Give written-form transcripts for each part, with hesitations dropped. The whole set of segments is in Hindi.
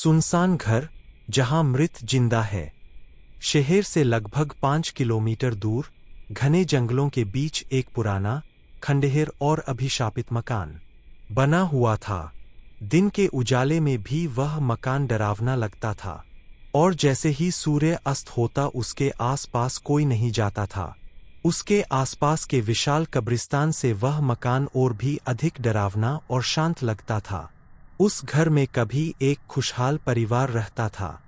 सुनसान घर, जहां मृत जिंदा है। शहर से लगभग 5 किलोमीटर दूर, घने जंगलों के बीच एक पुराना, खंडहर और अभिशापित मकान बना हुआ था। दिन के उजाले में भी वह मकान डरावना लगता था, और जैसे ही सूर्य अस्त होता उसके आसपास कोई नहीं जाता था। उसके आसपास के विशाल कब्रिस्तान से वह मकान और भी अधिक डरावना और शांत लगता था। उस घर में कभी एक खुशहाल परिवार रहता था,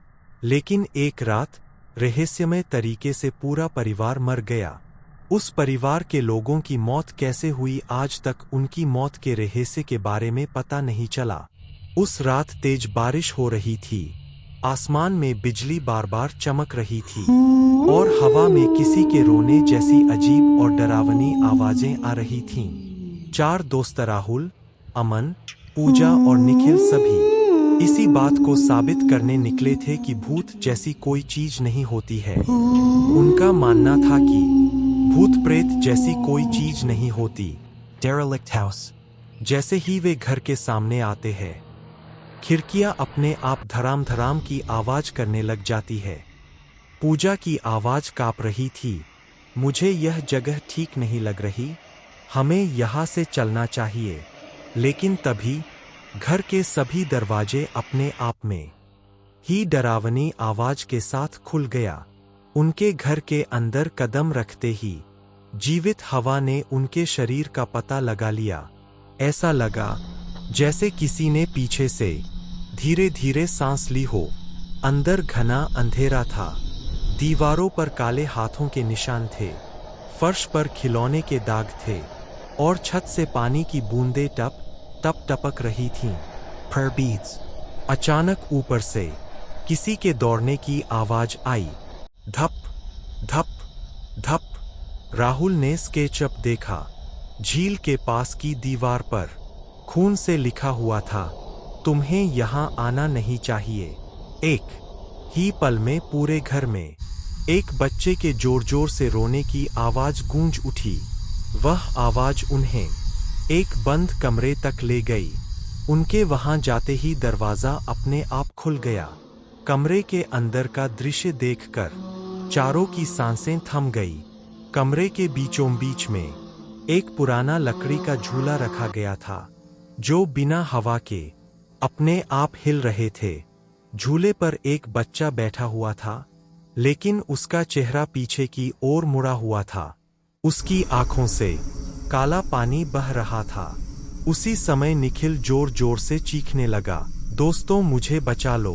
लेकिन एक रात रहस्यमय तरीके से पूरा परिवार मर गया। उस परिवार के लोगों की मौत कैसे हुई, आज तक उनकी मौत के रहस्य के बारे में पता नहीं चला। उस रात तेज बारिश हो रही थी, आसमान में बिजली बार बार चमक रही थी, और हवा में किसी के रोने जैसी अजीब और डरावनी आवाजें आ रही थीं। 4 दोस्त राहुल, अमन, पूजा और निखिल सभी इसी बात को साबित करने निकले थे कि भूत जैसी कोई चीज नहीं होती है। उनका मानना था कि भूत प्रेत जैसी कोई चीज नहीं होती। डेरेलिक्ट हाउस। जैसे ही वे घर के सामने आते हैं, खिड़कियां अपने आप धड़ाम धड़ाम की आवाज करने लग जाती है। पूजा की आवाज कांप रही थी। मुझे यह जगह ठीक नहीं लग रही, हमें यहाँ से चलना चाहिए। लेकिन तभी घर के सभी दरवाजे अपने आप में ही डरावनी आवाज के साथ खुल गया। उनके घर के अंदर कदम रखते ही जीवित हवा ने उनके शरीर का पता लगा लिया। ऐसा लगा जैसे किसी ने पीछे से धीरे धीरे सांस ली हो। अंदर घना अंधेरा था, दीवारों पर काले हाथों के निशान थे, फर्श पर खिलौने के दाग थे, और छत से पानी की बूंदें टप टप टपक रही थीं। Prayer beads। अचानक ऊपर से किसी के दौड़ने की आवाज आई। धप धप धप। राहुल ने स्केचअप देखा। झील के पास की दीवार पर खून से लिखा हुआ था, तुम्हें यहां आना नहीं चाहिए। एक ही पल में पूरे घर में एक बच्चे के जोर जोर से रोने की आवाज गूंज उठी। वह आवाज उन्हें एक बंद कमरे तक ले गई। उनके वहां जाते ही दरवाजा अपने आप खुल गया। कमरे के अंदर का दृश्य देखकर चारों की सांसें थम गई। कमरे के बीचों बीच में एक पुराना लकड़ी का झूला रखा गया था, जो बिना हवा के अपने आप हिल रहे थे। झूले पर एक बच्चा बैठा हुआ था, लेकिन उसका चेहरा पीछे की ओर मुड़ा हुआ था। उसकी आंखों से काला पानी बह रहा था। उसी समय निखिल जोर जोर से चीखने लगा, दोस्तों मुझे बचा लो,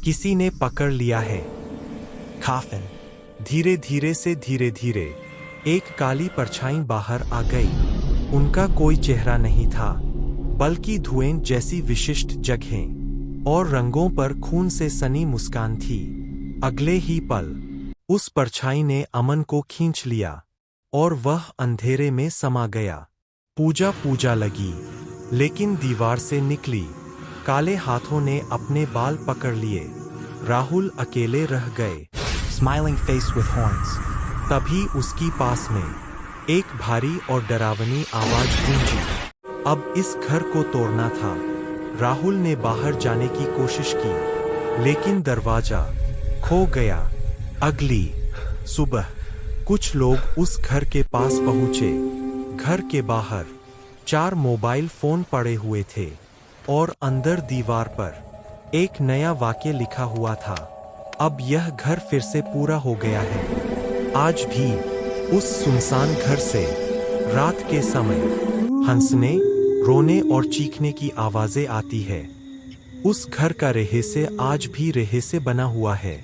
किसी ने पकड़ लिया है। काफिन। धीरे धीरे एक काली परछाई बाहर आ गई। उनका कोई चेहरा नहीं था, बल्कि धुएं जैसी विशिष्ट जगहें और रंगों पर खून से सनी मुस्कान थी। अगले ही पल उस परछाई ने अमन को खींच लिया और वह अंधेरे में समा गया। पूजा लगी, लेकिन दीवार से निकली काले हाथों ने अपने बाल पकड़ लिए। राहुल अकेले रह गए। Smiling face with horns. तभी उसकी पास में एक भारी और डरावनी आवाज गूंजी। अब इस घर को तोड़ना था। राहुल ने बाहर जाने की कोशिश की, लेकिन दरवाजा खो गया। अगली सुबह कुछ लोग उस घर के पास पहुंचे। घर के बाहर 4 मोबाइल फोन पड़े हुए थे, और अंदर दीवार पर एक नया वाक्य लिखा हुआ था, अब यह घर फिर से पूरा हो गया है। आज भी उस सुनसान घर से रात के समय हंसने, रोने और चीखने की आवाजें आती है। उस घर का रहस्य आज भी रहस्य बना हुआ है।